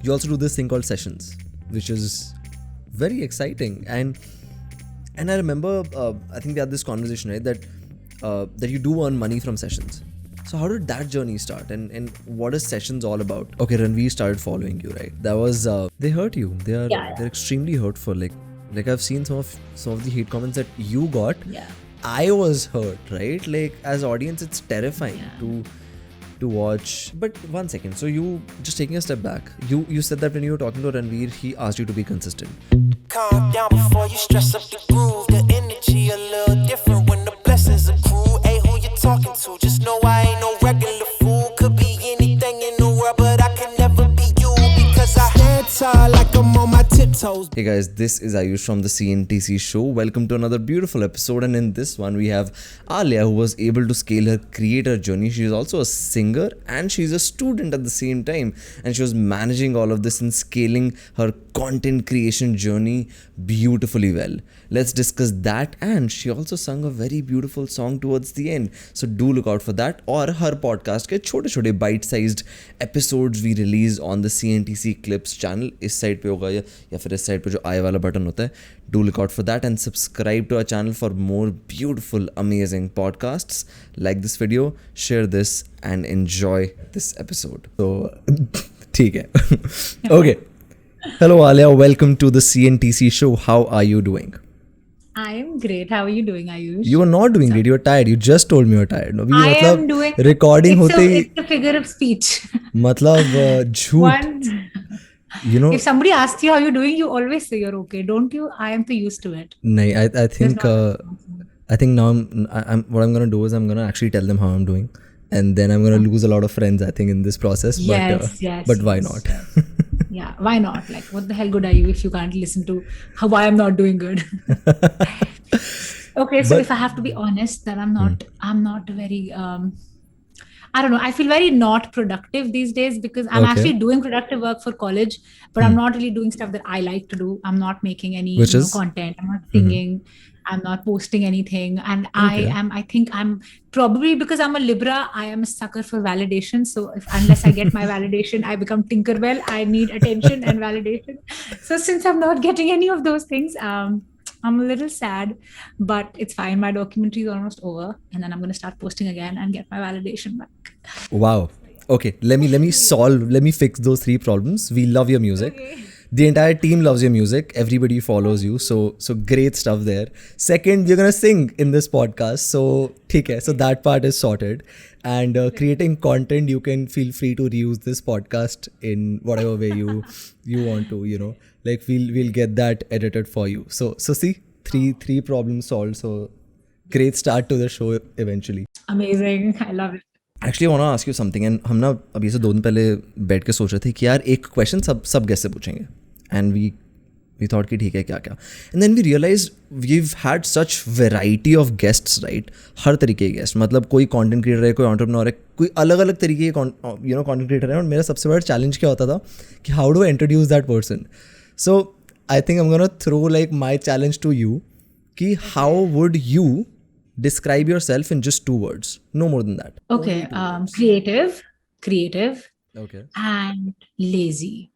you also do this thing called sessions, which is very exciting. And I remember, I think we had this conversation, right, that you do earn money from sessions. So how did that journey start, and what is sessions all about? Okay, Ranveer started following you, right? That was they hurt you. They're extremely hurtful. Like I've seen some of the hate comments that you got. Yeah. I was hurt, right? Like as audience, it's terrifying to watch. But one second, so you just taking a step back. You said that when you were talking to Ranveer, he asked you to be consistent. Calm down before you stress up the groove. The energy a little different when the blessings accrue. Hey, who you talking to? Just know I ain't no regular fool. Could be anything in the world, but I can never be you because I stand tall like I'm on my tiptoes. Hey guys, this is Ayush from the CNTC show. Welcome to another beautiful episode, and in this one we have Alia, who was able to scale her creator journey. She is also a singer and she's a student at the same time, and she was managing all of this and scaling her content creation journey beautifully well. Let's discuss that, and she also sung a very beautiful song towards the end, so do look out for that. और हर podcast के छोटे छोटे bite-sized episodes we release on the CNTC Clips channel. इस side पे होगा या फिर इस साइड पे जो आई वाला बटन होता है. Do look out for that and subscribe to our channel for more beautiful, amazing podcasts. Like this video, share this, and enjoy this episode. So, ठीक है. Okay. Hello Alia, welcome to the CNTC show. How are you doing? I am great. How are you doing, Ayush? You are not doing great. You are tired. You just told me you are tired. No, I am doing. Recording होते ही It's a figure of speech. मतलब झूठ. You know. If somebody asks you how you're doing, you always say you're okay, don't you? I am so used to it. नहीं, I think now I'm what I'm gonna do is I'm gonna actually tell them how I'm doing, and then I'm gonna lose a lot of friends, I think, in this process. Yes. But why not? Yeah, why not? Like, what the hell good are you if you can't listen to why I'm not doing good? Okay, so if I have to be honest, then I'm not very I don't know. I feel very not productive these days because I'm actually doing productive work for college, but I'm not really doing stuff that I like to do. I'm not making any content. I'm not singing. I'm not posting anything. And I think I'm probably, because I'm a Libra, I am a sucker for validation. So unless I get my validation, I become Tinkerbell. I need attention and validation. So since I'm not getting any of those things, I'm a little sad, but it's fine. My documentary is almost over, and then I'm going to start posting again and get my validation back. Wow. Okay. Let me fix those 3 problems. We love your music. Okay. The entire team loves your music. Everybody follows you. So great stuff there. Second, we're going to sing in this podcast. So, okay. So that part is sorted. And creating content, you can feel free to reuse this podcast in whatever way you want to, you know. Like we'll get that edited for you. So see, three problems solved. So great start to the show eventually. Amazing. I love it. Actually, I want to ask you something. And हम ना अभी से 2 दिन पहले बैठ के सोच रहे थे कि यार एक क्वेश्चन सब गेस्ट से पूछेंगे. And we thought कि ठीक है क्या. And then we realized we've had such variety of guests, right? हर तरीके के गेस्ट. मतलब कोई कंटेंट क्रिएटर है, कोई एंटरप्रेन्योर है, कोई अलग तरीके के कंटेंट क्रिएटर है. और मेरा सबसे बड़ा चैलेंज क्या होता था कि how do introduce that person. So I think I'm gonna throw like my challenge to you कि how would you describe yourself in just 2 words, no more than that. Okay. Creative. Okay. And lazy.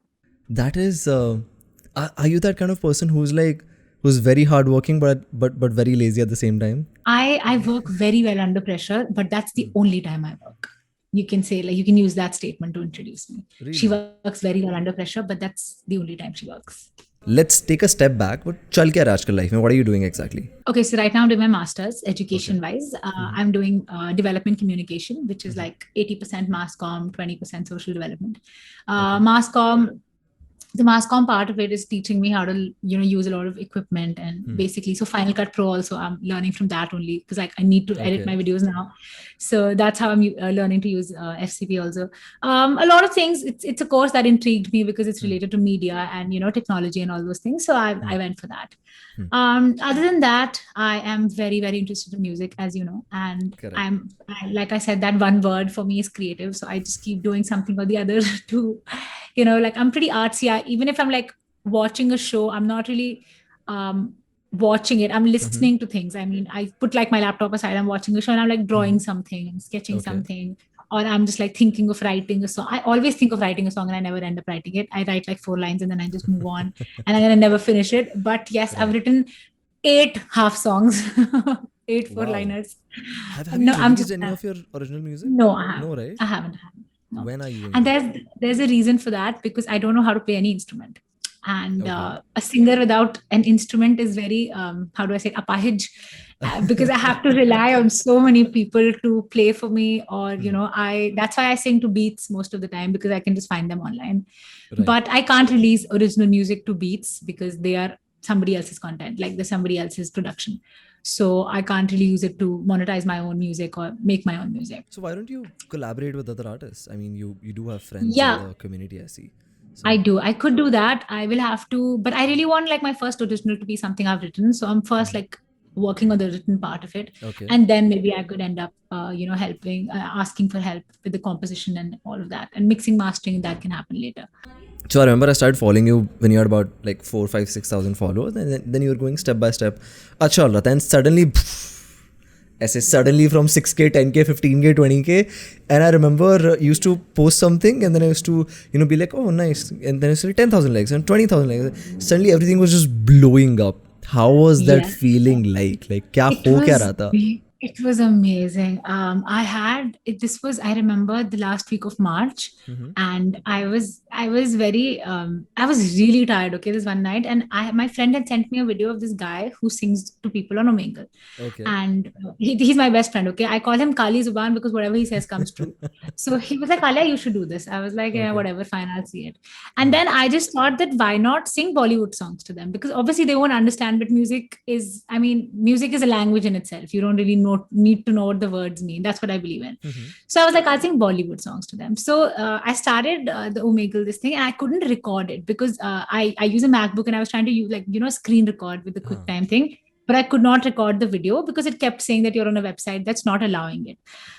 That is are you that kind of person who's very hardworking but very lazy at the same time? I work very well under pressure, but that's the only time I work. You can say, like, you can use that statement to introduce me. Really? She works very well under pressure, but that's the only time she works. Let's take a step back. But चल क्या रहा है आजकल life में? What are you doing exactly? Okay, so right now I'm doing my master's education wise. I'm doing development communication, which is like 80% mass comm, 20% social development. The mass comm part of it is teaching me how to, use a lot of equipment and basically, so Final Cut Pro also, I'm learning from that only because I need to edit my videos now. So that's how I'm learning to use FCP also. A lot of things, it's a course that intrigued me because it's related to media and, technology and all those things. So I went for that. Other than that, I am very, very interested in music, as you know, and like I said, that one word for me is creative. So I just keep doing something or the other to, like I'm pretty artsy. Even if I'm like watching a show, I'm not really watching it. I'm listening to things. I mean, I put like my laptop aside, I'm watching a show and I'm like drawing something, I'm sketching something or I'm just like thinking of writing a song. I always think of writing a song and I never end up writing it. I write like 4 lines and then I just move on and I'm gonna never finish it. But yes, I've written 8 half songs, 8 Wow. 4-liners. Have No, you I'm released just any of your original music? no, I haven't. No, right? I haven't. No. When are you going And to? there's a reason for that, because I don't know how to play any instrument. And Okay. a singer without an instrument is very how do I say it, apahij, because I have to rely on so many people to play for me, or that's why I sing to beats most of the time, because I can just find them online. Right. But I can't release original music to beats because they are somebody else's content, like they're somebody else's production. So I can't really use it to monetize my own music or make my own music. So why don't you collaborate with other artists? I mean, you do have friends Yeah. in the community, I see. So, I do. I could do that. I will have to, but I really want like my first original to be something I've written. So I'm first like working on the written part of it, okay. and then maybe I could end up, helping, asking for help with the composition and all of that, and mixing, mastering. That can happen later. So I remember I started following you when you had about like 4, 5, 6,000 followers, and then you were going step by step. Acha Allah, then suddenly, suddenly from 6K, 10K, 15K, 20K, and I remember you used to post something, and then I used to be like, oh nice, and then I said 10,000 likes and 20,000 likes. Suddenly everything was just blowing up. How was that Yeah. feeling like? Like kya ho kya raha tha? It was amazing. This was, I remember the last week of March, and I was very, I was really tired. Okay, this one night, and my friend had sent me a video of this guy who sings to people on Omegle. Okay. And he's my best friend. Okay, I call him Kali Zuban because whatever he says comes true. So he was like, Alia, you should do this. I was like, yeah, Okay. whatever, fine, I'll see it. And then I just thought that why not sing Bollywood songs to them, because obviously they won't understand, but music is a language in itself. You don't really need to know what the words mean. That's what I believe in. So I was like, I'll sing Bollywood songs to them. So I started the Omegle, this thing, and I couldn't record it because I use a MacBook, and I was trying to use screen record with the QuickTime thing, but I could not record the video because it kept saying that you're on a website that's not allowing it.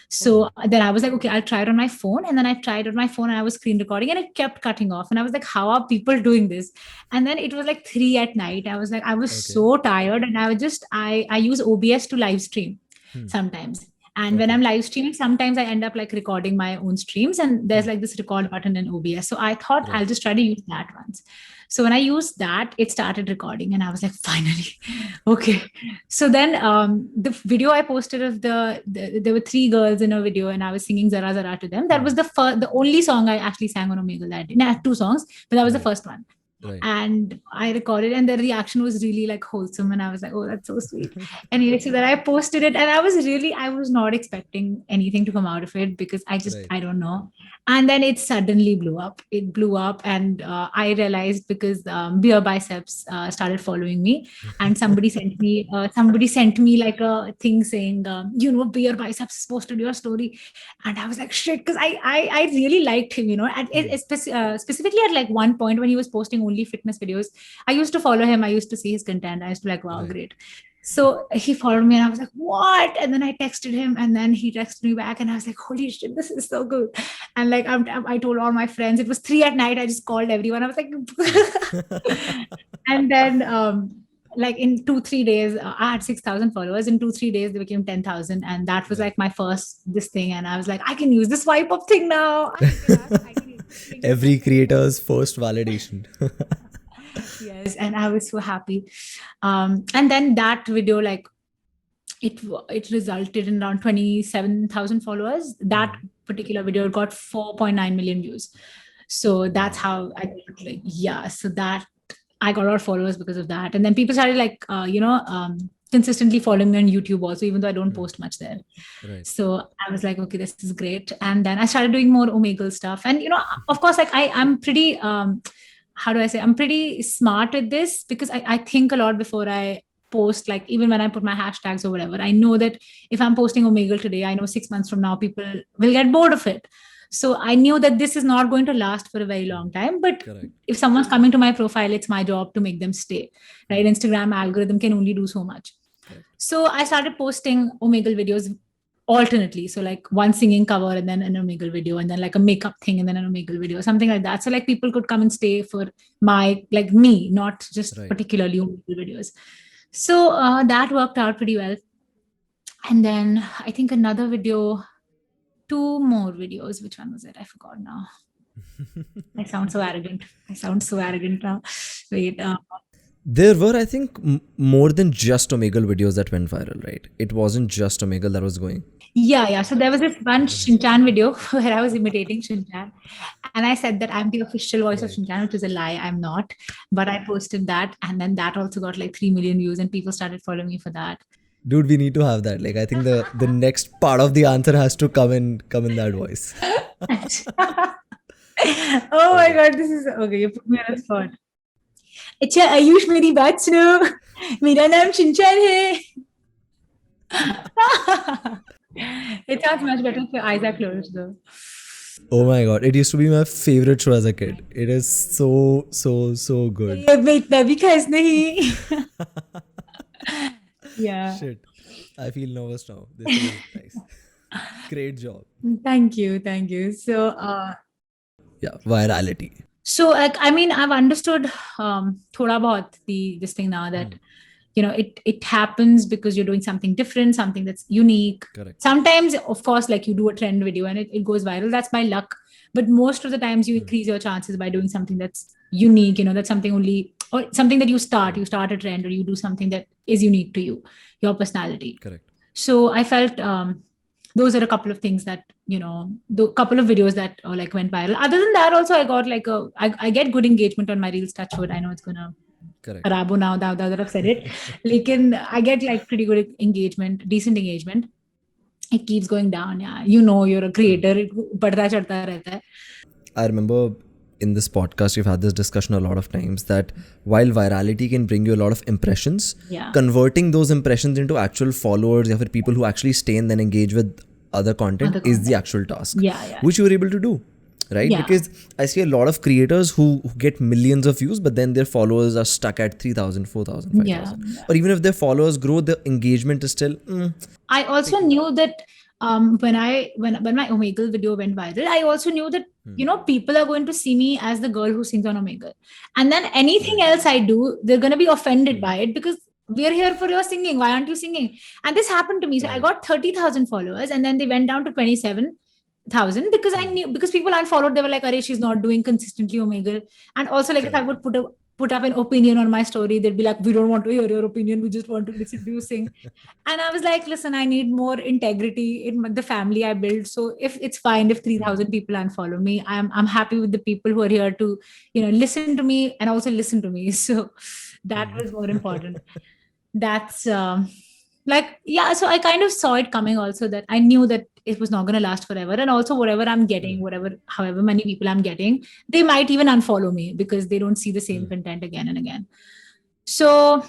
So then I was like, okay, I'll try it on my phone. And then I tried on my phone and I was screen recording, and it kept cutting off. And I was like, how are people doing this? And then it was like 3 p.m. I was like, I was so tired, and I use OBS to live stream sometimes. And when I'm live streaming, sometimes I end up like recording my own streams, and there's like this record button in OBS. So I thought I'll just try to use that once. So when I used that, it started recording, and I was like, finally, okay. So then the video I posted of there were 3 girls in a video, and I was singing Zara Zara to them. That was the only song I actually sang on Omegle that day. No, I had 2 songs, but that was the first one. Right. And I recorded, and the reaction was really like wholesome, and I was like, oh, that's so sweet. Anyway, so then I posted it, and I was not expecting anything to come out of it, because I don't know. And then it suddenly blew up. It blew up, and I realized, because Beer Biceps started following me, and somebody sent me like a thing saying, Beer Biceps posted your story, and I was like, shit, because I really liked him, specifically at like one point when he was posting only fitness videos. I used to follow him. I used to see his content. I used to like, wow, great. So he followed me, and I was like, what? And then I texted him, and then he texted me back, and I was like, holy shit, this is so good. And like, I told all my friends. It was 3 p.m. I just called everyone. I was like, and then like in 2-3 days, I had 6,000 followers. In 2-3 days, they became 10,000. And that was like my first this thing. And I was like, I can use this swipe up thing now. I can use this thing. Every creator's first validation. Yes, and I was so happy. And then that video, like, it resulted in around 27,000 followers. That particular video got 4.9 million views. So that's how I got, like, so that I got a lot of followers because of that. And then people started like, consistently following me on YouTube also, even though I don't post much there. Right. So I was like, okay, this is great. And then I started doing more Omegle stuff. And, of course, like I'm pretty, I'm pretty smart at this, because I think a lot before I post, like even when I put my hashtags or whatever. I know that if I'm posting Omegle today, I know 6 months from now, people will get bored of it. So I knew that this is not going to last for a very long time. But if someone's coming to my profile, it's my job to make them stay, right? Instagram algorithm can only do so much. So I started posting Omegle videos alternately. So like one singing cover, and then an Omegle video, and then like a makeup thing, and then an Omegle video, something like that. So like people could come and stay for me, not just particularly Omegle videos. So that worked out pretty well. And then I think another video 2 more videos. Which one was it? I forgot now. I sound so arrogant now. Wait. There were, I think, more than just Omegle videos that went viral, right? It wasn't just Omegle that was going. Yeah. So there was this one Shin-chan video where I was imitating Shin-chan. And I said that I'm the official voice of Shin-chan, which is a lie. I'm not. But I posted that. And then that also got like 3 million views and people started following me for that. Dude, we need to have that. Like, I think the next part of the answer has to come in that voice. Oh my God, this is okay. You put me on the spot. अच्छा आयुष मेरी बात सुनो मेरा नाम Shinchan है. It sounds much better if your eyes are closed though. Oh my God, it used to be my favorite show as a kid. It is so good. मैं इतना भी खास नहीं. Yeah. Shit, I feel nervous now. This is nice. Great job. Thank you. So Yeah, virality. So like, I mean, I've understood thoda bahut this thing now that it happens because you're doing something different, something that's unique. Correct. Sometimes, of course, like you do a trend video and it goes viral. That's by luck. But most of the times you increase your chances by doing something that's unique, that's something or something that you start a trend or you do something that is unique to you, your personality. Correct. So I felt those are a couple of things that, the couple of videos that like went viral. Other than that, also I got like I get good engagement on my Reels, touch wood. I know it's gonna Rabo now that I've said it. I get like pretty good engagement, decent engagement. It keeps going down. Yeah, you're a creator. Badta chadta rehta hai. I remember in this podcast, we've had this discussion a lot of times that while virality can bring you a lot of impressions, converting those impressions into actual followers or people who actually stay and then engage with other content is the actual task, which you were able to do, right? Because I see a lot of creators who get millions of views, but then their followers are stuck at 3,000, 4,000, 5,000. Or even if their followers grow, the engagement is still... I also knew that when my Omegle video went viral, I also knew that people are going to see me as the girl who sings on Omegle, and then anything else I do, they're going to be offended by it because we're here for your singing. Why aren't you singing? And this happened to me. So I got 30,000 followers, and then they went down to 27,000 because people unfollowed. They were like, "Arey, she's not doing consistently Omegle." And also, like, if I would put up an opinion on my story, they'd be like, "We don't want to hear your opinion. We just want to listen to you sing." And I was like, "Listen, I need more integrity in the family I build. So if it's fine if 3,000 people unfollow me, I'm happy with the people who are here to, listen to me and also listen to me." So that was more important. That's so I kind of saw it coming also, that I knew that it was not going to last forever. And also whatever I'm getting, however many people I'm getting, they might even unfollow me because they don't see the same content again and again. So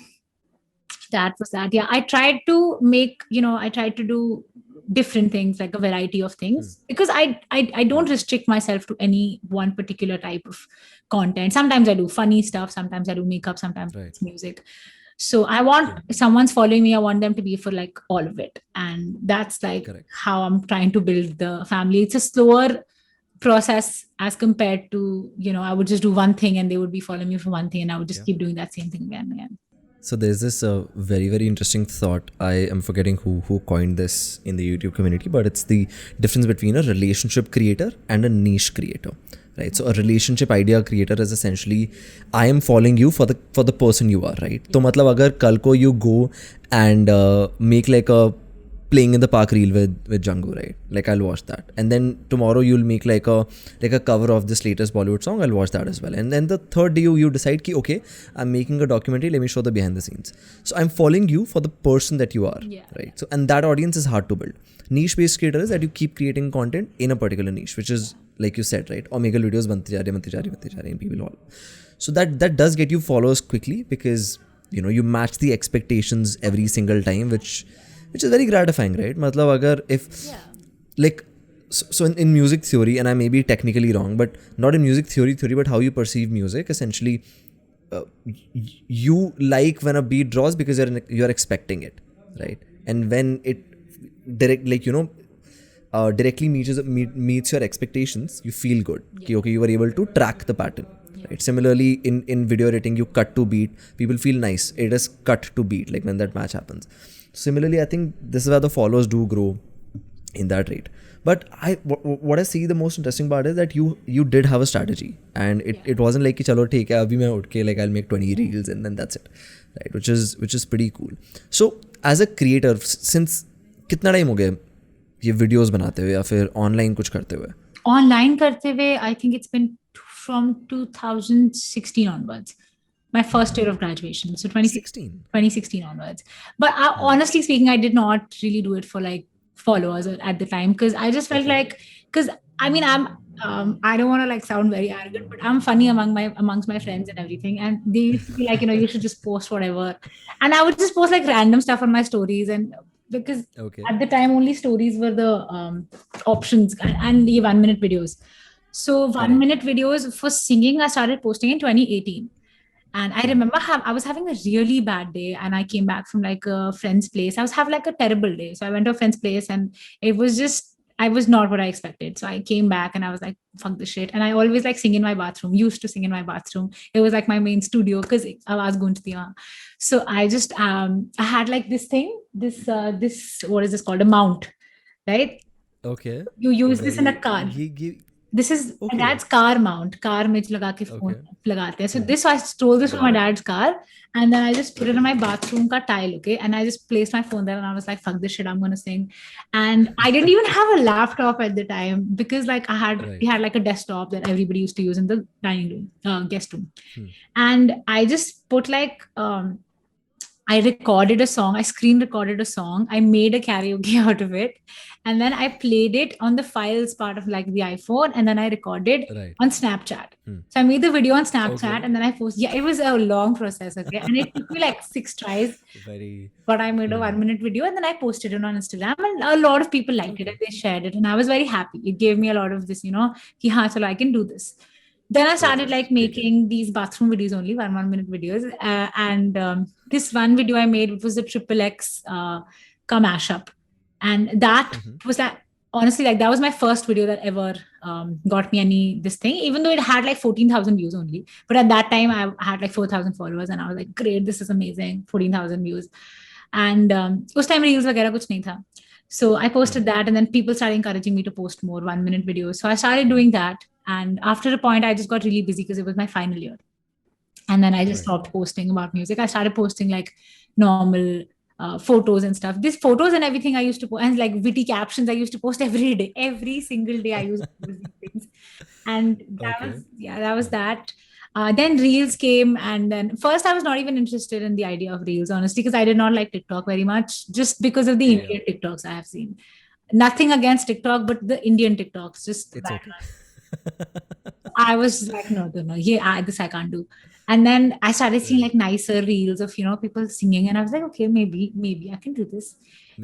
that was that. Yeah, I tried to do different things, like a variety of things, because I don't restrict myself to any one particular type of content. Sometimes I do funny stuff, sometimes I do makeup, sometimes it's music. So I want, if someone's following me, I want them to be for like all of it. And that's like how I'm trying to build the family. It's a slower process as compared to, I would just do one thing and they would be following me for one thing and I would just keep doing that same thing again and again. So there's this very, very interesting thought. I am forgetting who coined this in the YouTube community, but it's the difference between a relationship creator and a niche creator. Right, so a relationship idea creator is essentially, I am following you for the person you are, right? So matlab agar kal ko you go and make like a playing in the park reel with Django, right? Like I'll watch that, and then tomorrow you'll make like a cover of this latest Bollywood song. I'll watch that as well, and then the third day you decide ki okay, I'm making a documentary. Let me show the behind the scenes. So I'm following you for the person that you are, right? So and that audience is hard to build. Niche based creator is that you keep creating content in a particular niche, which is like you said, right? Omegle videos bante ja rahe and people all. So that does get you followers quickly because you match the expectations every single time, which is very gratifying, right? Matlab agar if like so in music theory, and I may be technically wrong, but not in music theory, but how you perceive music, essentially you like when a beat draws because you're expecting it, right? And when it directly meets your expectations, you feel good. Okay, you were able to track the pattern, right? Similarly, in video editing, you cut to beat, people feel nice. It is cut to beat, like when that match happens. Similarly, I think this is where the followers do grow. in that rate. But what I see the most interesting part is that you did have a strategy, and it wasn't like कि चलो ठीक है अभी मैं उठ के like I'll make 20 reels and then that's it, right? Which is pretty cool. So as a creator, since कितना time हो गया ये वीडियोस बनाते हुए या फिर ऑनलाइन कुछ करते हुए? Online karte hue, I think it's been from 2016 onwards. My first year of graduation. So 2016 onwards. But honestly speaking, I did not really do it for like followers at the time, because I just felt like, because I mean, I don't want to like sound very arrogant, but I'm funny amongst my friends and everything, and they used to be like, you should just post whatever, and I would just post like random stuff on my stories, and because at the time only stories were the options, and the 1 minute videos. So 1 minute videos for singing I started posting in 2018. And I remember I was having a really bad day, and I came back from like a friend's place. I was having like a terrible day. So I went to a friend's place, and it was just, I was not what I expected. So I came back and I was like, fuck this shit. And I always like sing in my bathroom, used to sing in my bathroom. It was like my main studio because I was going to the, so I just, I had like this thing, this, what is this called? A mount, right? Okay. You use this in a car. This is my dad's car mount. Car mein laga ke phone lagate hain. So this, I stole this from my dad's car, and then I just put it in my bathroom ka tile, okay? And I just placed my phone there, and I was like, fuck this shit, I'm gonna sing. And I didn't even have a laptop at the time, because like we had like a desktop that everybody used to use in the dining room, guest room. And I just put like, I recorded a song, I screen recorded a song, I made a karaoke out of it, and then I played it on the files part of like the iPhone, and then I recorded on Snapchat. So I made the video on Snapchat, and then I posted. Yeah, it was a long process, okay? And it took me like 6 tries. But I made a 1 minute video, and then I posted it on Instagram, and a lot of people liked it, and they shared it, and I was very happki. It gave me a lot of this, ki haan, chalo, I can do this. Then I started like making these bathroom videos only, 1 minute videos. And this one video I made, it was a XXX mashup. And that was that, honestly, like that was my first video that ever got me this thing, even though it had like 14,000 views only. But at that time I had like 4,000 followers, and I was like, great, this is amazing, 14,000 views. And us time reels वगैरह कुछ नहीं था. So I posted that, and then people started encouraging me to post more 1 minute videos. So I started doing that. And after a point, I just got really busy because it was my final year. And then I just stopped posting about music. I started posting like normal photos and stuff. These photos and everything I used to post, and like witty captions I used to post every day. Every single day I used to post these things. And that was that. Then Reels came, and then first I was not even interested in the idea of Reels, honestly, because I did not like TikTok very much, just because of the Indian TikToks I have seen. Nothing against TikTok, but the Indian TikToks, just it's okay. I was like, no, this I can't do. And then I started seeing like nicer reels of, people singing, and I was like, okay, maybe I can do this.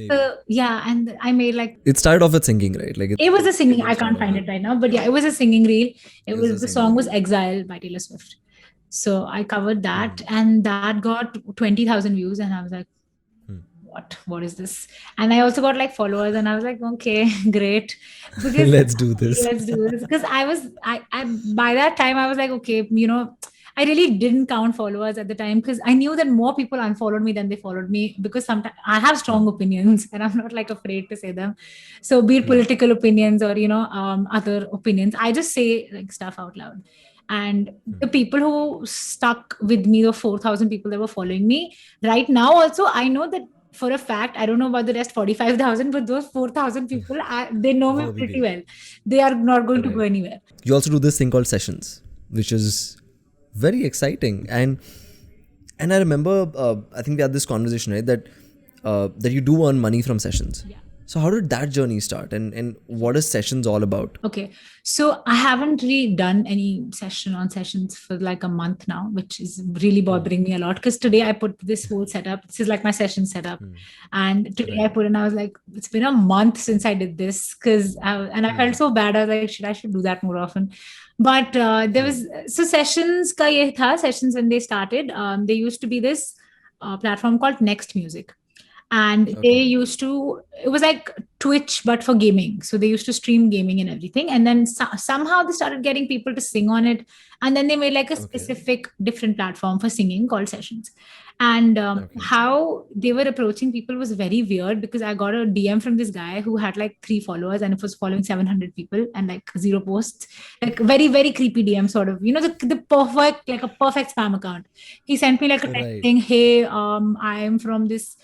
So yeah, and I made like, it started off with singing, right? Like it was a singing. I can't find it right now, but yeah, it was a singing reel. The song was Exile by Taylor Swift. So I covered that, and that got 20,000 views, and I was like, what is this? And I also got like followers, and I was like, okay, great, because let's do this because I by that time I was like, okay, I really didn't count followers at the time, because I knew that more people unfollowed me than they followed me, because sometimes I have strong opinions and I'm not like afraid to say them. So be it political opinions or other opinions, I just say like stuff out loud. And the people who stuck with me, the 4,000 people that were following me right now, also I know that for a fact, I don't know about the rest 45,000, but those 4,000 people, they know me pretty well. They are not going to go anywhere. You also do this thing called sessions, which is very exciting. And I remember, I think we had this conversation, right? That you do earn money from sessions. Yeah. So how did that journey start, and what is sessions all about? Okay. So I haven't really done any sessions for like a month now, which is really bothering me a lot, because today I put this whole setup. This is like my session setup. And today I put in, I was like, it's been a month since I did this, because I felt so bad. I was like, I should do that more often. But there was, so sessions ka ye tha, sessions when they started, there used to be this platform called Next Music. and they used to, it was like Twitch but for gaming, so they used to stream gaming and everything, and then somehow they started getting people to sing on it, and then they made like a specific different platform for singing called Sessions. And how they were approaching people was very weird, because I got a DM from this guy who had like 3 followers and it was following 700 people and like 0 posts, like very very creepy DM, sort of, the perfect, like a perfect spam account. He sent me like a text saying, hey, I am from this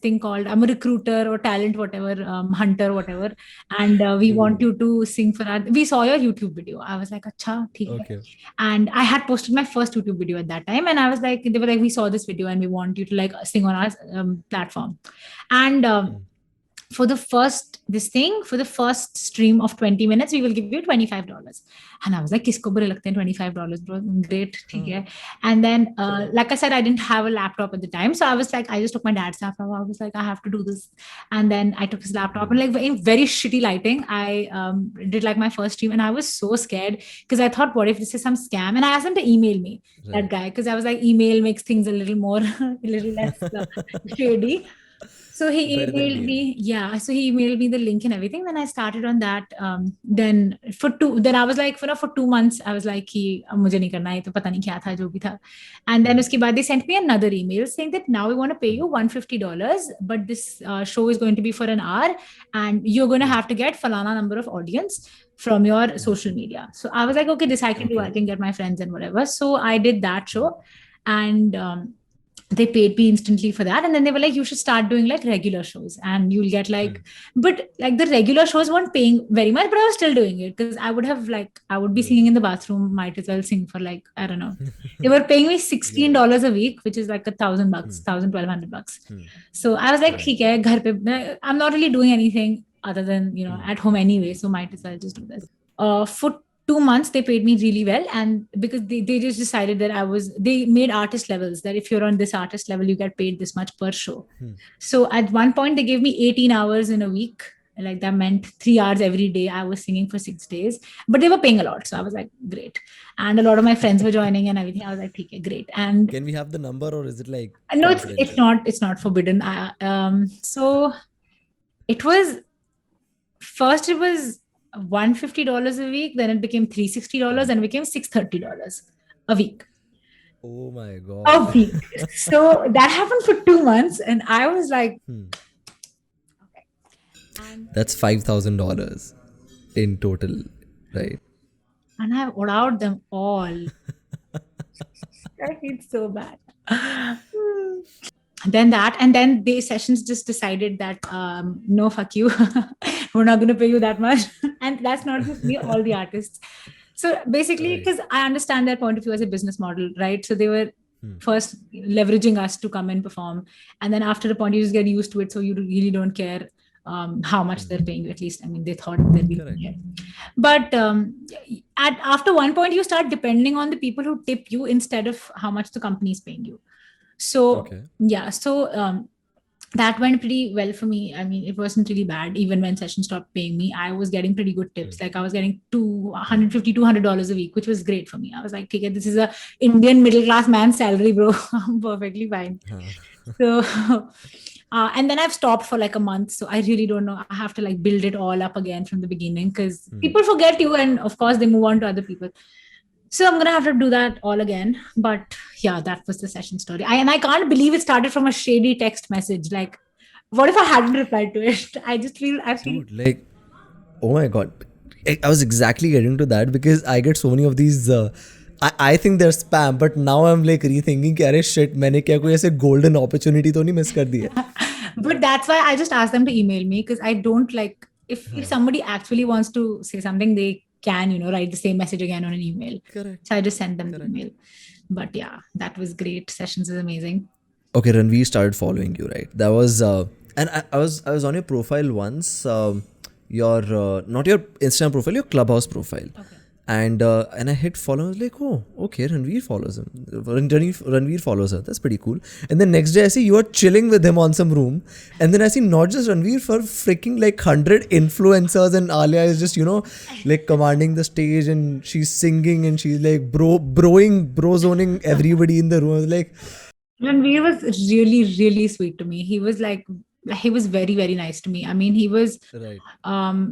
thing called, I'm a recruiter or talent whatever, hunter whatever, and we want you to sing for our, we saw your YouTube video. I was like, acha, theek hai. And I had posted my first YouTube video at that time, and I was like, they were like, we saw this video and we want you to like sing on our platform. And for the first stream of 20 minutes, we will give you $25. And I was like, kisko bure lagte hain $25, bro? Great, theek hai. And then, like I said, I didn't have a laptop at the time. So I was like, I just took my dad's laptop. I was like, I have to do this. And then I took his laptop, and like in very shitty lighting, I did like my first stream. And I was so scared, because I thought, what if this is some scam? And I asked him to email me, that guy, because I was like, email makes things a little more, a little less shady. So he emailed me, so he emailed me the link and everything. Then I started on that. Then I was like, for 2 months, I was like, कि मुझे नहीं करना है, तो पता नहीं क्या था, जो भी था. And then उसके बाद they sent me another email saying that now we want to pay you $150, but this show is going to be for an hour, and you're going to have to get falana number of audience from your social media. So I was like, okay, this I can do. I can get my friends and whatever. So I did that show, and they paid me instantly for that. And then they were like, you should start doing like regular shows and you'll get like, but like the regular shows weren't paying very much, but I was still doing it, because I would be singing in the bathroom, might as well sing for like, I don't know. They were paying me $16 a week, which is like $1,000, $1,200. So I was like, theek hai, ghar pe, I'm not really doing anything other than, at home anyway. So might as well just do this. For 2 months, they paid me really well. And because they just decided that they made artist levels, that if you're on this artist level, you get paid this much per show. So at one point, they gave me 18 hours in a week. Like that meant 3 hours every day. I was singing for 6 days, but they were paying a lot. So I was like, great. And a lot of my friends were joining and everything. I was like, okay, great. And can we have the number, or is it like? No, it's not forbidden. So it was $150 a week, then it became $360, and it became $630 a week. Oh my God. A week. So that happened for 2 months, and I was like, okay. And that's $5,000 in total, right? And I've allowed them all. I feel so bad. Then the Sessions just decided that no, fuck you, we're not going to pay you that much. And that's not just me, all the artists. So basically, because I understand their point of view as a business model, right? So they were first leveraging us to come and perform, and then after a point you just get used to it, so you really don't care how much they're paying you. At least, I mean, they thought they'd be here. But after one point, you start depending on the people who tip you instead of how much the company is paying you. So that went pretty well for me. I mean, it wasn't really bad. Even when Sessions stopped paying me, I was getting pretty good tips. Like I was getting $150, $200 a week, which was great for me. I was like, okay, this is a Indian middle class man's salary, bro. I'm perfectly fine. So, and then I've stopped for like a month. So I really don't know. I have to like build it all up again from the beginning, because people forget you, and of course they move on to other people. So I'm going to have to do that all again. But yeah, that was the Session story. And I can't believe it started from a shady text message. Like, what if I hadn't replied to it? I feel Dude, like, oh my God. I was exactly getting to that, because I get so many of these, I think they're spam, but now I'm like rethinking, कि shit, मैंने क्या कोई ऐसे golden opportunity तो नहीं miss कर दी है. But that's why I just asked them to email me, because I don't like, if somebody actually wants to say something, they can, write the same message again on an email. Correct. So I just sent them the email. But yeah, that was great. Sessions is amazing. Okay, Ranveer started following you, right? That was, and I was on your profile once, your, not your Instagram profile, your Clubhouse profile. Okay. And I hit follow. I was like, oh, okay, Ranveer follows him. Ranveer follows her. That's pretty cool. And then next day, I see you are chilling with him on some room. And then I see not just Ranveer, for freaking like 100 influencers, and Alia is just, like commanding the stage, and she's singing, and she's like bro zoning everybody in the room. I was like, Ranveer was really, really sweet to me. He was like he was very, very nice to me. I mean, he was, Right.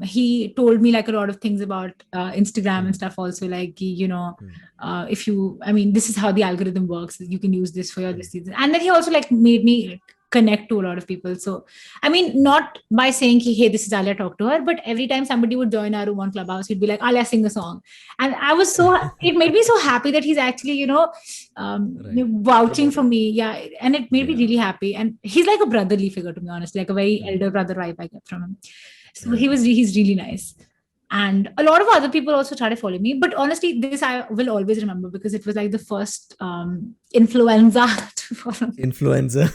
he told me like a lot of things about Instagram and stuff also, like, if you, I mean, this is how the algorithm works. You can use this for your this season. And then he also like made me connect to a lot of people. So, I mean, not by saying, hey, this is Alia, talk to her, but every time somebody would join our room on Clubhouse, he'd be like, Alia, sing a song. And I was so, it made me so happy that he's actually, vouching for me. Yeah. And it made me really happy. And he's like a brotherly figure, to be honest, like a very elder brother vibe I get from him. So he's really nice. And a lot of other people also started following me. But honestly, this I will always remember because it was like the first influenza to follow me. Influencer.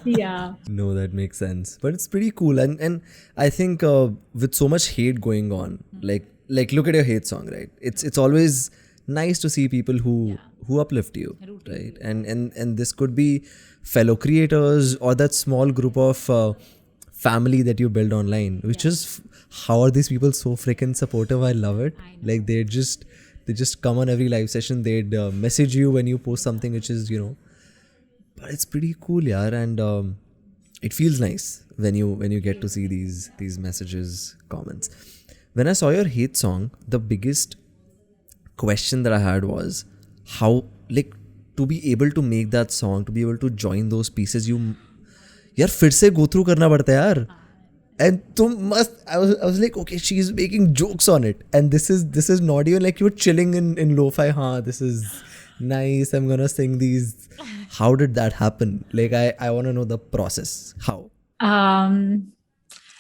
Yeah. No, that makes sense. But it's pretty cool. And I think with so much hate going on, like look at your hate song, right? It's always nice to see people who uplift you, right? And this could be fellow creators or that small group of family that you build online, which is how are these people so freaking supportive? I love it. Like they just come on every live session. They'd message you when you post something, which is but it's pretty cool, yaar. And it feels nice when you get to see these messages, comments. When I saw your hate song, the biggest question that I had was how, like, to be able to make that song, to be able to join those pieces, यार फिर से go through करना पड़ता है यार. And I was like, okay, she's making jokes on it, and this is not even like you're chilling in lo-fi. This is nice, I'm gonna sing these. How did that happen? Like I want to know the process. How?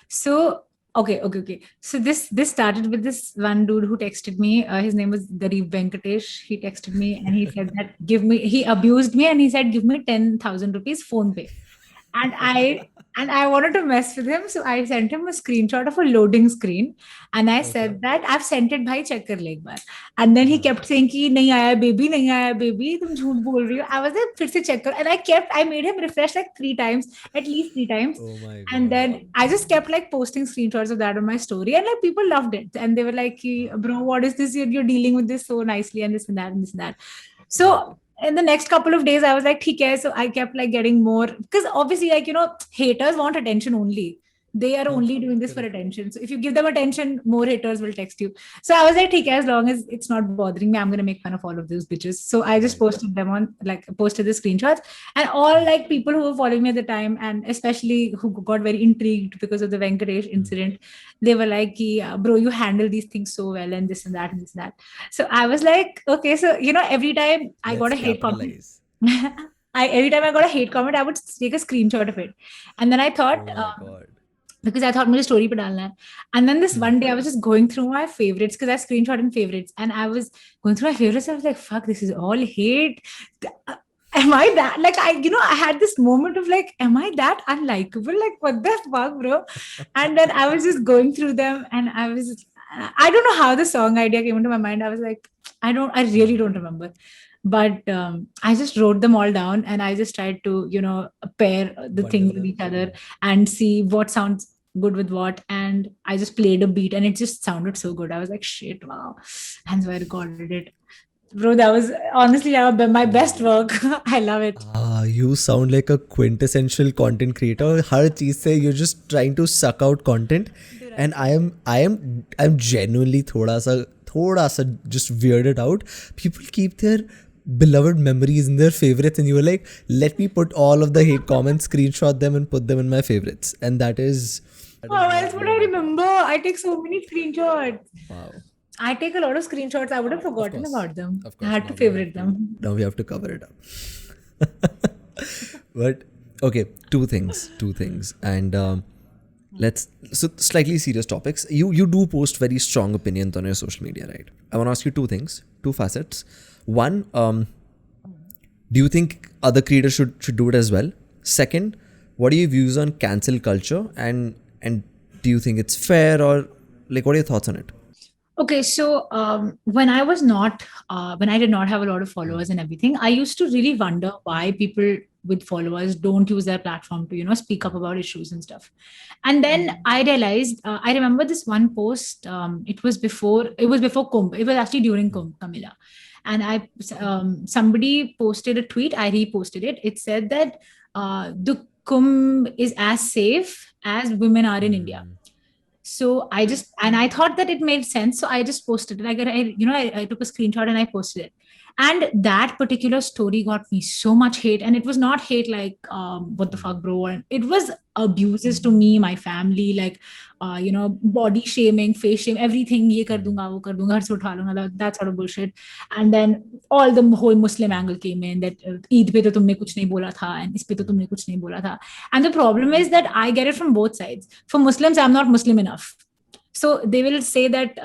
So okay. So this started with this one dude who texted me. His name was Garib Venkatesh. He texted me and he said that he abused me and he said, give me 10,000 rupees phone pay. And I wanted to mess with him. So I sent him a screenshot of a loading screen. And I said that I've sent it, bhai, check kar le ek baar. And then he kept saying ki nahi aaya baby, tum jhoot bol rahi ho. I was like, fir se check kar. And I made him refresh like at least three times. Oh my God. And then I just kept like posting screenshots of that on my story. And like people loved it. And they were like, bro, what is this? You're dealing with this so nicely and this and that and this and that. So in the next couple of days, I was like, okay. So I kept like getting more, because obviously, like, haters want attention only. They are only doing this for attention. So if you give them attention, more haters will text you. So I was like, okay, as long as it's not bothering me, I'm going to make fun of all of those bitches. So I just posted the screenshots, and all like people who were following me at the time, and especially who got very intrigued because of the Venkatesh incident, they were like, bro, you handle these things so well, and this and that and this and that. So I was like, okay, so, every time I got a hate comment, every time I got a hate comment, I would take a screenshot of it. And then I thought, because I thought मुझे story पे डालना है. And then this one day I was just going through my favorites, because I screenshot in favorites, and I was going through my favorites. I was like, fuck, this is all hate. Am I that, like, I had this moment of like, am I that unlikable? Like, what the fuck, bro? And then I was just going through them, and I don't know how the song idea came into my mind. I was like, I really don't remember. But I just wrote them all down, and I just tried to, pair the things with each other and see what sounds good with what. And I just played a beat, and it just sounded so good. I was like, shit, wow. And so I recorded it. Bro, that was honestly my best work. I love it. You sound like a quintessential content creator. Har cheez se you're just trying to suck out content. And I am genuinely thoda sa just weirded out. People keep their beloved memories in their favorites, and you were like, let me put all of the hate comments, screenshot them, and put them in my favorites. And that is that's what I remember. I take so many screenshots. Wow. I take a lot of screenshots. I would have forgotten about them. I had to favorite them. Now we have to cover it up. But okay, two things. And so slightly serious topics. You do post very strong opinions on your social media, right? I want to ask you two facets. One, do you think other creators should do it as well? Second, what are your views on cancel culture, and do you think it's fair, or like, what are your thoughts on it? Okay, so when I did not have a lot of followers and everything, I used to really wonder why people with followers don't use their platform to, speak up about issues and stuff. And then I realized, I remember this one post, it was before Kumbh. It was actually during Kumbh, Kamila. And somebody posted a tweet, I reposted it. It said that the Kumbh is as safe as women are in India. So I thought that it made sense. So I just posted it. I took a screenshot and I posted it. And that particular story got me so much hate. And it was not hate like, what the fuck, bro? And it was abuses to me, my family, like, body shaming, face shame, everything. Ye kar dunga, wo kar dunga, ghar se utha lunga, that sort of bullshit. And then all the whole Muslim angle came in that Eid pe to tumne kuch nahi bola tha, and is pe to tumne kuch nahi bola tha. And the problem is that I get it from both sides. For Muslims, I'm not Muslim enough. So they will say that,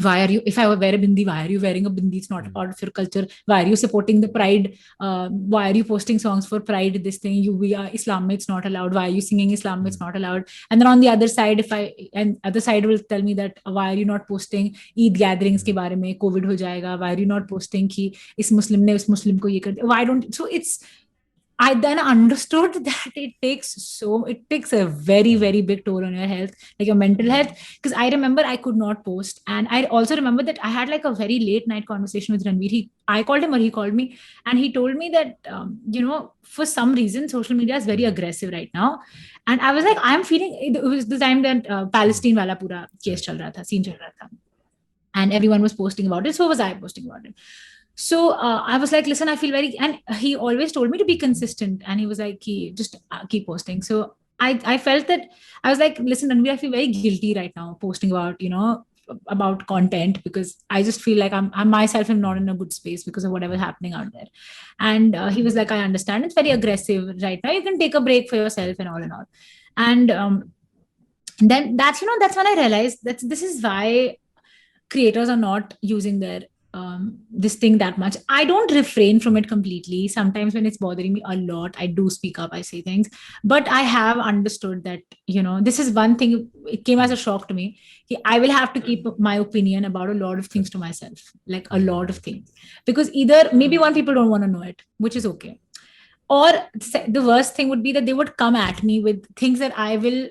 why are you, if I wear a bindi, why are you wearing a bindi? It's not a part of your culture. Why are you supporting the pride? Why are you posting songs for pride? This thing, we are Islam, it's not allowed. Why are you singing Islam? It's not allowed. And then on the other side, other side will tell me that, why are you not posting Eid gatherings ke bare mein? COVID ho jayega. Why are you not posting ki is Muslim ne us Muslim ko ye kar diya? Why don't, so I then understood that it takes a very, very big toll on your health, like your mental health. Because I remember I could not post. And I also remember that I had like a very late night conversation with Ranveer. I called him or he called me, and he told me that, for some reason, social media is very aggressive right now. And I was like, I'm feeling, it was the time that Palestine wala pura case chal raha tha, scene chal raha tha. And everyone was posting about it. So was I posting about it. So I was like, listen, I feel and he always told me to be consistent. And he was like, just keep posting. So I felt that, I was like, listen, Ranveer, I feel very guilty right now posting about, about content, because I just feel like I myself am not in a good space because of whatever's happening out there. And he was like, I understand, it's very aggressive right now. You can take a break for yourself and all. And then that's when I realized that this is why creators are not using their this thing that much. I don't refrain from it completely. Sometimes when it's bothering me a lot, I do speak up, I say things. But I have understood that, this is one thing, it came as a shock to me. I will have to keep my opinion about a lot of things to myself, like a lot of things. Because either, maybe one, people don't want to know it, which is okay. Or the worst thing would be that they would come at me with things that I will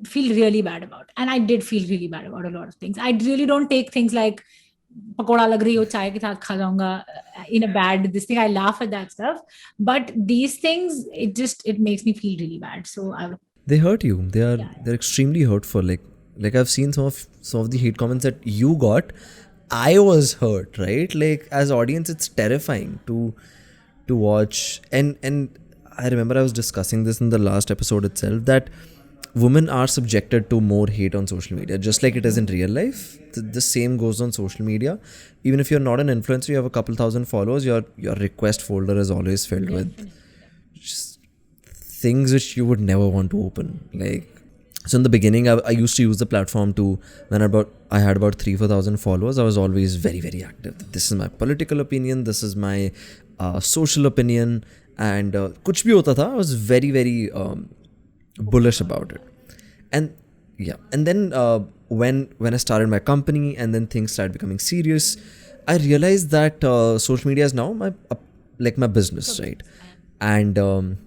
feel really bad about. And I did feel really bad about a lot of things. I really don't take things like, pakoda lag rahi ho, chai ke saath kha jaunga, in a bad this thing. I laugh at that stuff, but these things, it makes me feel really bad. So they hurt you. They're extremely hurtful. Like I've seen some of the hate comments that you got. I was hurt, right? Like, as audience, it's terrifying to watch. And I remember I was discussing this in the last episode itself, that women are subjected to more hate on social media, just like it is in real life. The same goes on social media. Even if you're not an influencer, you have a couple thousand followers, your request folder is always filled with just things which you would never want to open. Like, so in the beginning, I used to use the platform to, when I had about 3,000-4,000 followers, I was always very, very active. This is my political opinion, this is my social opinion, and kuch bhi hota tha, I was very, very bullish about it. And then when I started my company and then things started becoming serious, I realized that social media is now my business, right? And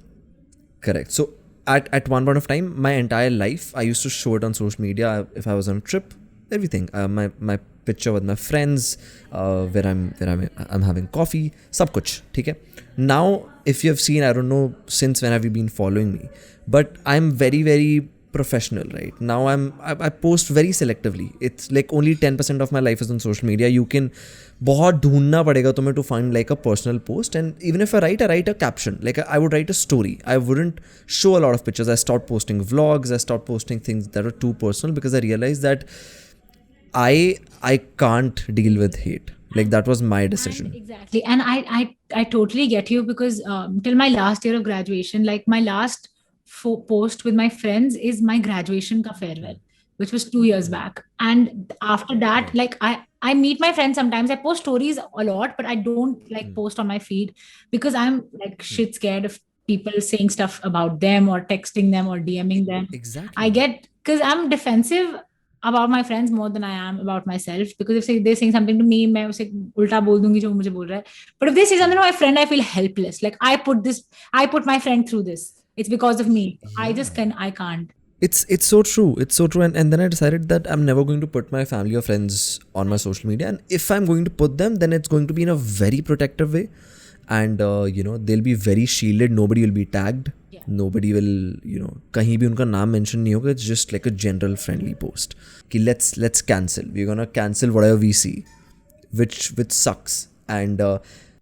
correct. So at one point of time, my entire life, I used to show it on social media. If I was on a trip, everything, my picture with my friends, where I'm having coffee, sab kuch, theek hai? Now, if you have seen, I don't know since when have you been following me, but I'm very, very professional right now. I post very selectively. It's like only 10% of my life is on social media. You can बहुत ढूंढना पड़ेगा तुम्हें to find like a personal post. And even if I write a caption, like I would write a story. I wouldn't show a lot of pictures. I stopped posting vlogs. I stopped posting things that are too personal, because I realized that I can't deal with hate. Like, that was my decision. Exactly. And I totally get you, because till my last year of graduation, like my last post with my friends is my graduation ka farewell, which was 2 years back. And after that, like I meet my friends sometimes. I post stories a lot, but I don't like post on my feed, because I'm like shit scared of people saying stuff about them or texting them or DMing them. Exactly. Because I'm defensive about my friends more than I am about myself, because if they're saying something to me, मैं उसे उल्टा बोल दूंगी जो मुझे बोल रहा है. But if they say something to my friend, I feel helpless. Like, I put my friend through this. It's because of me. Yeah. I can't. It's so true. It's so true. And then I decided that I'm never going to put my family or friends on my social media. And if I'm going to put them, then it's going to be in a very protective way. and they'll be very shielded. Nobody will be tagged. Yeah. Nobody will कहीं भी उनका नाम mention नहीं होगा. It's just like a general friendly post कि let's cancel. We're gonna cancel whatever we see, which sucks. And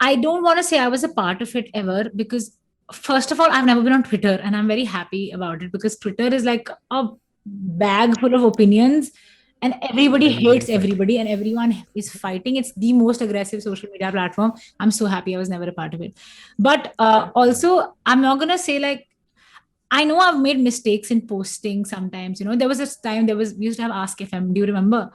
I don't want to say I was a part of it ever, because first of all, I've never been on Twitter, and I'm very happy about it, because Twitter is like a bag full of opinions, and everybody hates everybody, and everyone is fighting. It's the most aggressive social media platform. I'm so happy I was never a part of it. But also, I'm not gonna say like, I know I've made mistakes in posting sometimes. There was this time we used to have Ask FM. Do you remember?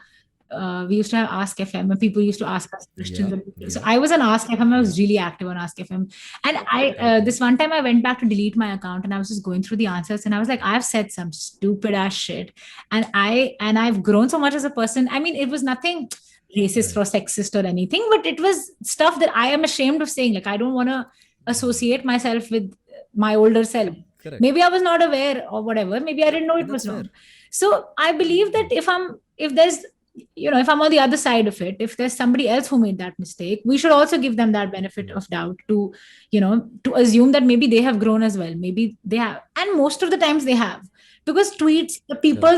We used to have Ask FM, and people used to ask us questions. Yeah. So I was on Ask FM. I was really active on Ask FM. And I this one time I went back to delete my account, and I was just going through the answers, and I was like, I've said some stupid ass shit, and I've grown so much as a person. I mean, it was nothing racist or sexist or anything, but it was stuff that I am ashamed of saying. Like, I don't want to associate myself with my older self. Correct. Maybe I was not aware or whatever. Maybe I didn't know it was wrong. So I believe that if I'm on the other side of it, if there's somebody else who made that mistake, we should also give them that benefit of doubt to assume that maybe they have grown as well. Maybe they have. And most of the times they have. Because tweets, the people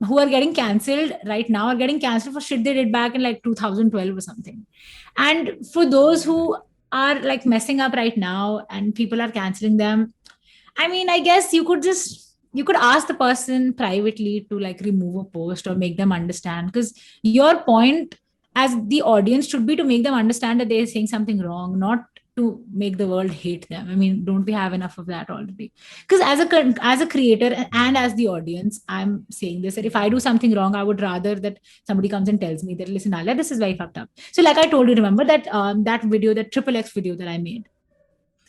who are getting cancelled right now are getting cancelled for shit they did back in like 2012 or something. And for those who are like messing up right now and people are cancelling them, I mean, I guess you could ask the person privately to like remove a post or make them understand, because your point as the audience should be to make them understand that they're saying something wrong, not to make the world hate them. I mean, don't we have enough of that already? Because as a creator and as the audience, I'm saying this, that if I do something wrong, I would rather that somebody comes and tells me that, listen, Alia, this is very fucked up. So like I told you, remember that that video, that XXX video that I made,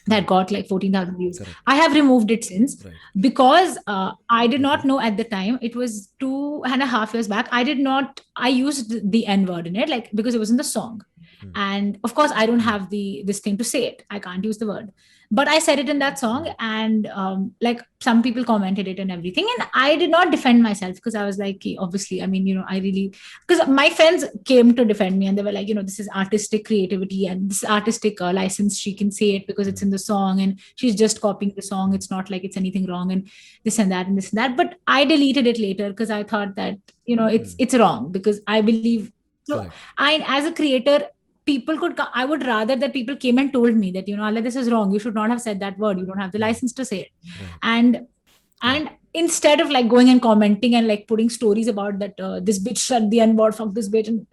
that got like 14,000 views. Correct. I have removed it since, Right. because I did not know at the time. It was 2.5 years back. I used the N word in it, like, because it was in the song. And of course, I don't have this thing to say it. I can't use the word. But I said it in that song, and like some people commented it and everything. And I did not defend myself, because I was like, obviously, I mean, because my friends came to defend me, and they were like, this is artistic creativity and this artistic license. She can say it because it's in the song, and she's just copying the song. It's not like it's anything wrong, and this and that and this and that. But I deleted it later because I thought that, it's wrong, because I believe. So Correct. as a creator, I would rather that people came and told me that, Alia, this is wrong. You should not have said that word. You don't have the license to say it. Right. And instead of like going and commenting and like putting stories about that, this bitch said the N-word, fuck this bitch. And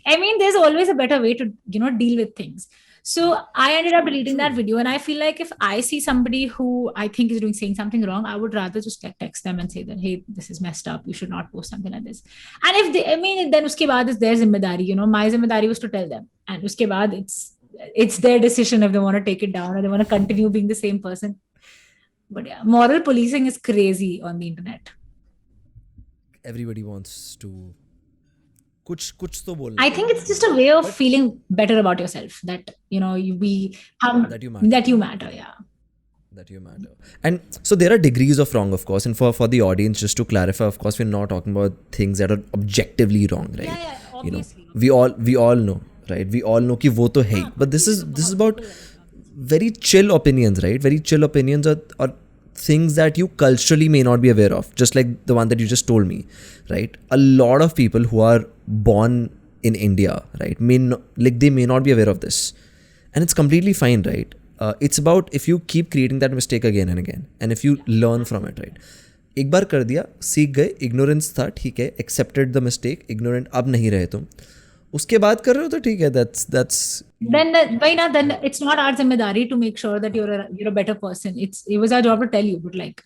I mean, there's always a better way to, deal with things. So I ended up deleting that video, and I feel like if I see somebody who I think is saying something wrong, I would rather just like text them and say that, hey, this is messed up. You should not post something like this. And if then uske baad is their zimmedari, my zimmedari was to tell them. And uske baad it's their decision if they want to take it down or they want to continue being the same person. But yeah, moral policing is crazy on the internet. Everybody wants to कुछ तो बोलना. I think it's just a way of feeling better about yourself, that that you matter. that you matter. Yeah. That you matter. And so there are degrees of wrong, of course, and for the audience, just to clarify, of course, we're not talking about things that are objectively wrong, right? Yeah, obviously. we all know, right? We all know कि वो तो है ही. But this is about very chill opinions, right? Very chill opinions or things that you culturally may not be aware of, just like the one that you just told me, right? A lot of people who are born in India, right, they may not be aware of this, and it's completely fine, right? It's about if you keep creating that mistake again and again, and if you learn from it, right? एक बार कर दिया, सीख गए, ignorance था, ठीक है, accepted the mistake, ignorant अब नहीं रहे तुम, उसके बाद कर रहे हो तो ठीक है, that's then it's not our zimmedari to make sure that you're a better person. It was our job to tell you, but like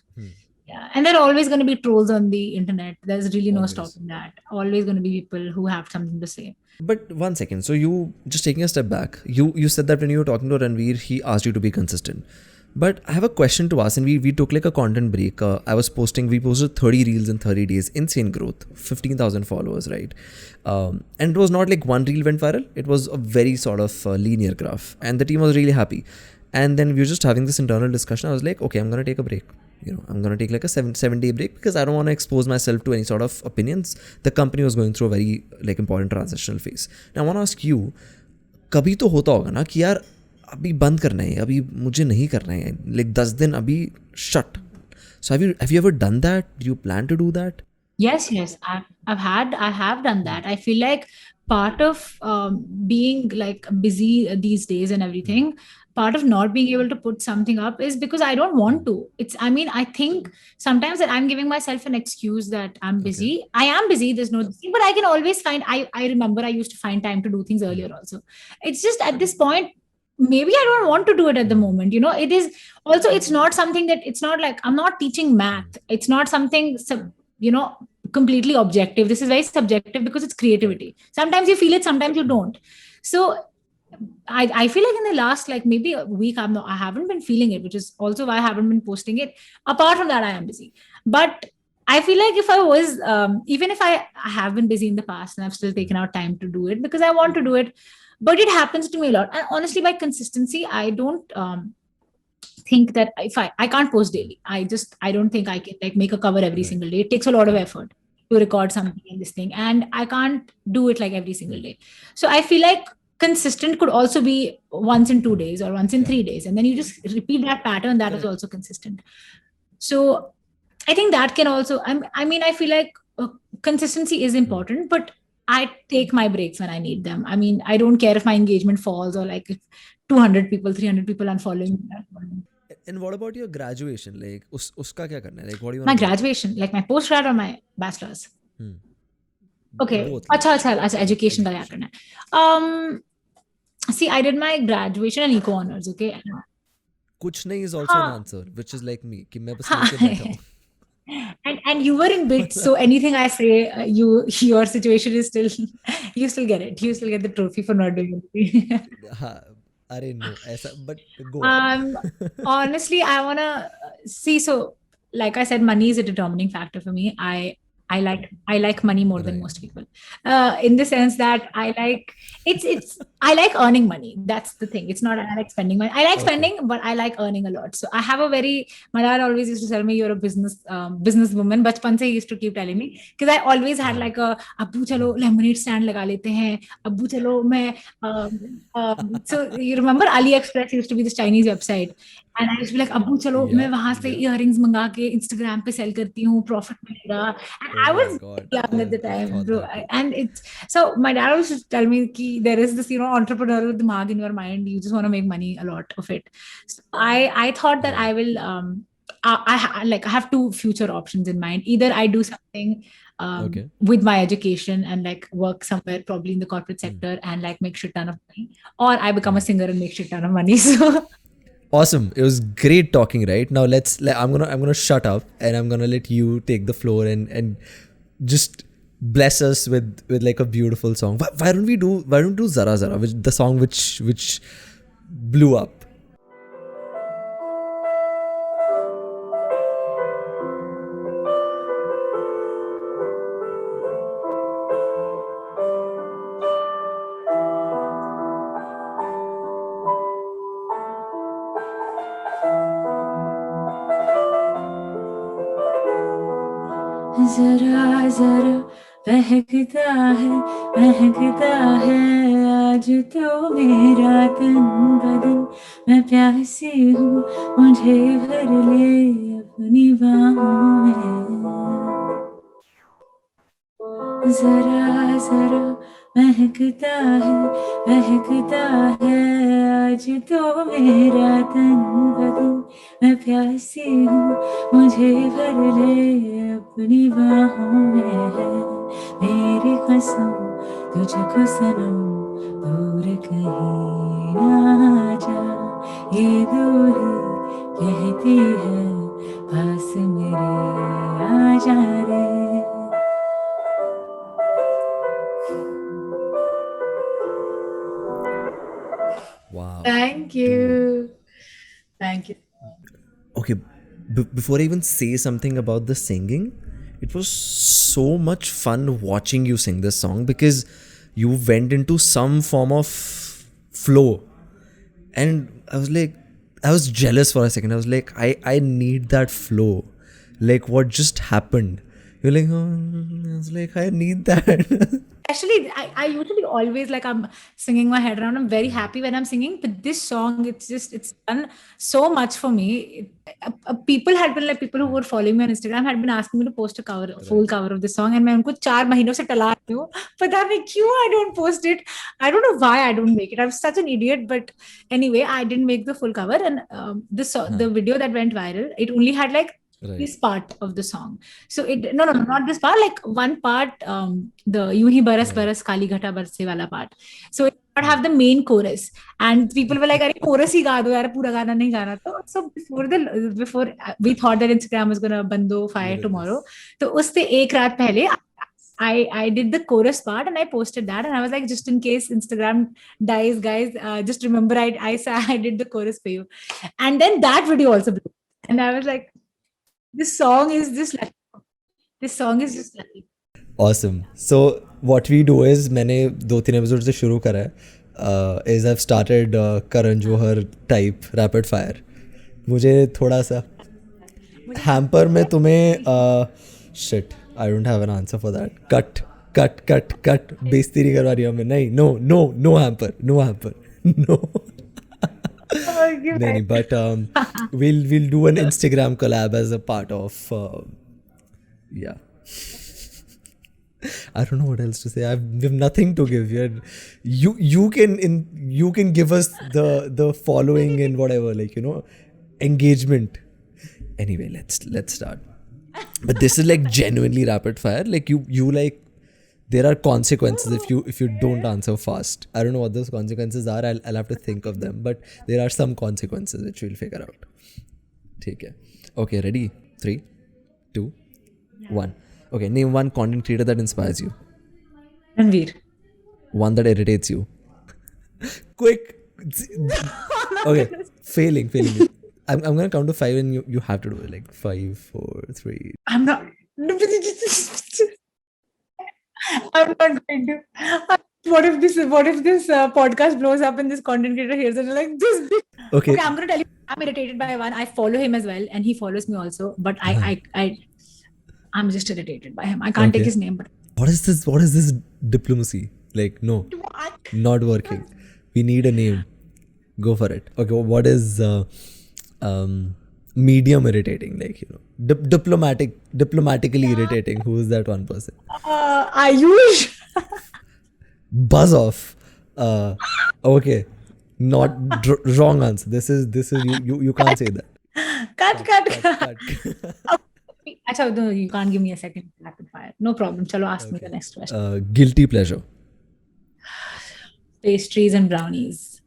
yeah, and there are always going to be trolls on the internet. There's really no stopping that. Always going to be people who have something to say. But one second, so you just taking a step back, you said that when you were talking to Ranveer, he asked you to be consistent. But I have a question to ask, and we took like a content break. We posted 30 reels in 30 days, insane growth, 15,000 followers, right? And it was not like one reel went viral. It was a very sort of linear graph, and the team was really happy. And then we were just having this internal discussion. I was like, okay, I'm going to take a break. I'm going to take like a 7-day break because I don't want to expose myself to any sort of opinions. The company was going through a very like important transitional phase. Now I want to ask you, कभी तो होता होगा ना कि यार अभी बंद करना है, अभी मुझे नहीं करना है, like 10 दिन अभी shut. So have you ever done that? Do you plan to do that? Yes, I have done that. I feel like part of being like busy these days and everything, part of not being able to put something up is because I don't want to. I mean, I think sometimes that I'm giving myself an excuse that I'm busy. I am busy, there's no thing, but I can always find, I remember I used to find time to do things earlier also. It's just at this point, maybe I don't want to do it at the moment. It is also, it's not something that, it's not like I'm not teaching math. It's not something, completely objective. This is very subjective because it's creativity. Sometimes you feel it, sometimes you don't. So I feel like in the last like maybe a week, I haven't been feeling it, which is also why I haven't been posting it. Apart from that, I am busy. But I feel like if I was, even if I have been busy in the past and I've still taken out time to do it because I want to do it, but it happens to me a lot. And honestly, by consistency, I don't think that if I can't post daily. I don't think I can like make a cover every single day. It takes a lot of effort to record something in this thing. And I can't do it like every single day. So I feel like consistent could also be once in 2 days or once in 3 days. And then you just repeat that pattern. That is also consistent. So I think that can also, I mean, I feel like consistency is important, but I take my breaks when I need them. I mean, I don't care if my engagement falls or like if 200 people, 300 people unfollowing me. And what about your graduation? Like, uska kya karna hai? Like, what do you My want to do? graduation, like my post-grad or my bachelor's? Okay. Both. Acha, education ka kya karna hai? See, I did my graduation and eco honors, okay? Kuch nahi is also an answer, which is like me, कि मैं बस लेके बैठा हूँ. And you were in bits, so anything I say, your situation is still, you still get it. You still get the trophy for not doing it. हाँ, अरे no, ऐसा, but go on. Honestly, I wanna see. So, like I said, money is a determining factor for me. I like money more than most people, in the sense that I like earning money. That's the thing. It's not I like spending money. I like spending, but I like earning a lot. So I have my dad always used to tell me, you're a businesswoman. Bachpan se he used to keep telling me, because I always had like abbu chalo lemonade stand laga lete hain, abbu chalo main so you remember AliExpress used to be this Chinese website, and I used to be like, abbu chalo main wahan se earrings manga ke Instagram pe sell karti hu, profit milega. And I was young at the time, bro. And it's so my dad always used to tell me ki there is this, entrepreneurial dimag in your mind. You just want to make money, a lot of it. So I thought that I will I have two future options in mind. Either I do something with my education and like work somewhere probably in the corporate sector and like make shit ton of money, or I become a singer and make shit ton of money. So Awesome. It was great talking. Right now, I'm gonna shut up and I'm gonna let you take the floor and just bless us with like a beautiful song. Why don't we do Zara Zara, the song which blew up? जरा जरा महकता है आज तो मेरा तन बदन, मैं प्यासी हूँ, मुझे भर ले अपनी बाहों में। जरा जरा महकता है आज तो मेरा तन बदन, मैं प्यासी हूँ, मुझे भर ले अपनी बाहों में है मेरी कसम, तुझको सनम दूर कहीं ना जा, ये दूरी कहती है पास मेरे आ जा रे। Wow. Thank you. Okay, before I even say something about the singing, it was so much fun watching you sing this song because you went into some form of flow, and I was jealous for a second. I was like, I need that flow. Like, what just happened? You're like, oh, I was like, I need that. especially I usually always like I'm singing my head around. I'm very happy when I'm singing, but this song, it's done so much for me. People had been like, people who were following me on Instagram had been asking me to post a full cover of this song, and मैं उनको 4 महीनों से टला रही हूँ. पता नहीं क्यों I don't post it. I don't know why I don't make it. I'm such an idiot, but anyway, I didn't make the full cover, and the video that went viral, it only had like this part of the song. So no, not this part, like one part, the यूं ही बरस बरस काली घटा बरसे वाला part. So it did not have the main chorus, and people were like, अरे chorus ही गा दो यार, पूरा गाना नहीं गाना. So before we thought that Instagram was gonna बंदो fire tomorrow, तो उससे एक रात पहले I did the chorus part and I posted that, and I was like, just in case Instagram dies, guys, just remember I did the chorus for you. And then that video also blew, and I was like, this song is just lucky. Awesome. So what we do is मैंने 2-3 episode से शुरू करा है is I've started Karan Johar type rapid fire. मुझे थोड़ा सा hamper में तुम्हें shit I don't have an answer for that. cut बेइज्जती नहीं करवा रही हूँ मैं. नहीं, no hamper no. नहीं, but we'll do an Instagram collab as a part of yeah. I don't know what else to say. We have nothing to give here. You can give us the following and whatever, like, you know, engagement. Anyway, let's start. But this is like genuinely rapid fire. Like you like, there are consequences if you don't answer fast. I don't know what those consequences are. I'll have to think of them. But there are some consequences which we'll figure out. ठीक है. Okay, ready? 3, 2, 1. Okay, name one content creator that inspires you. Ranveer. One that irritates you. Quick. Okay, failing. I'm gonna count to 5 and you have to do it. Like 5, 4, 3. I'm not going to. What if this podcast blows up and this content creator hears it, like this? Okay. I'm gonna tell you, I'm irritated by one. I follow him as well, and he follows me also. But I'm just irritated by him. I can't take his name. But What is this diplomacy? Like, no, what? not working. We need a name. Go for it. Okay, what is medium irritating? Like, you know, diplomatically irritating. Who is that one person? Ayush. Buzz off. Okay, not wrong answer. This is you can't say that. Cut. Achha, no, you can't give me a second rapid fire. No problem. Chalo, ask me the next question. Guilty pleasure. Pastries and brownies.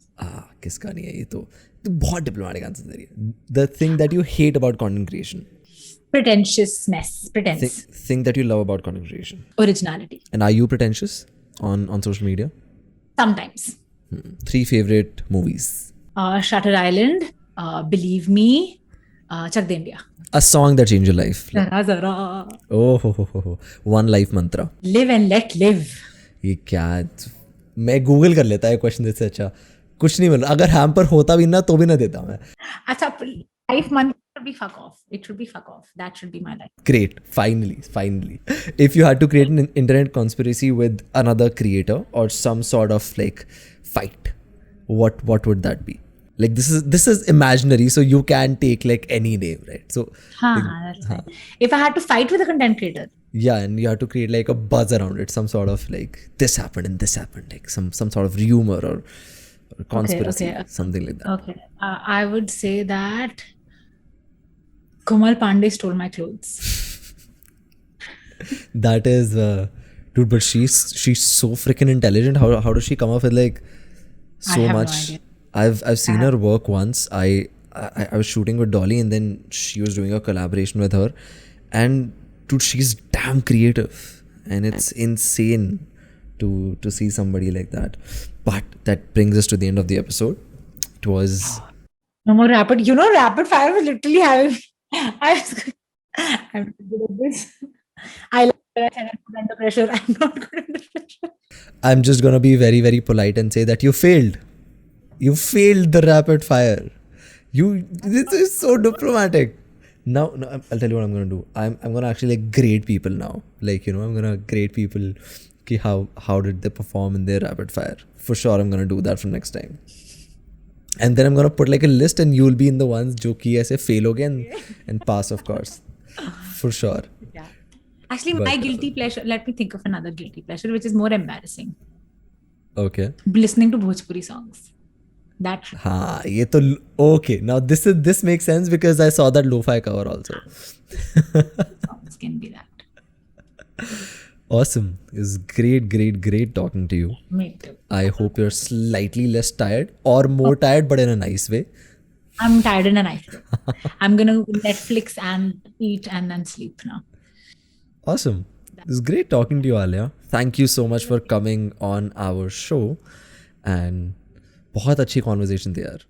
किसका नहीं है ये तो बहुत diplomatic answer दे रही है. The thing that you hate about content creation. Pretentiousness. Pretense. Thing that you love about content creation. Originality. And are you pretentious on social media? Sometimes. 3 favorite movies. Shutter Island. Believe Me. Chak De India. A song that changed your life. Zara. Oh. One life mantra. Live and let live. ये क्या मैं Google कर लेता है question से अच्छा कुछ नहीं मिल रहा. अगर हैम्पर होता भी ना तो भी ना देता मैं. Achha, life mantra should be fuck off. It should be fuck off. That should be my life. Great. Finally. If you had to create an internet conspiracy with another creator or some sort of like fight, what would that be? Like this is imaginary, so you can take like any name, right? So That's right. If I had to fight with a content creator, yeah, and you have to create like a buzz around it, some sort of like this happened and this happened, like some sort of rumor or conspiracy, something like that. Okay. I would say that Komal Pandey stole my clothes. That is, dude, but she's so freaking intelligent. How does she come up with like so I have much? No idea. I've seen her work once. I was shooting with Dolly, and then she was doing a collaboration with her, and dude, she's damn creative, and it's insane to see somebody like that. But that brings us to the end of the episode. It was No more rapid. You know, rapid fire was literally having. I'm good at this. I like that I said I'm good under pressure. I'm not good under pressure. I'm just gonna be very, very polite and say that you failed. You failed the rapid fire. This is so diplomatic. Now I'll tell you what I'm gonna do. I'm gonna actually like grade people now. Like, you know, I'm gonna grade people कि how did they perform in their rapid fire. For sure, I'm gonna do that for next time. And then I'm gonna put like a list, and you'll be in the ones जो कि ऐसे fail हो गए and pass, of course, for sure. Yeah. Actually, my But, guilty pleasure. Let me think of another guilty pleasure, which is more embarrassing. Okay. Listening to Bhojpuri songs. That हाँ ये तो okay. Now this makes sense because I saw that lo-fi cover also. songs can be that. Awesome. It's great talking to you. Me too. I hope you're slightly less tired or more tired, but in a nice way. I'm tired in a nice way. I'm gonna Netflix and eat and then sleep now. Awesome. It's great talking to you, Alia. Thank you so much for coming on our show. And बहुत अच्छी conversation थी यार.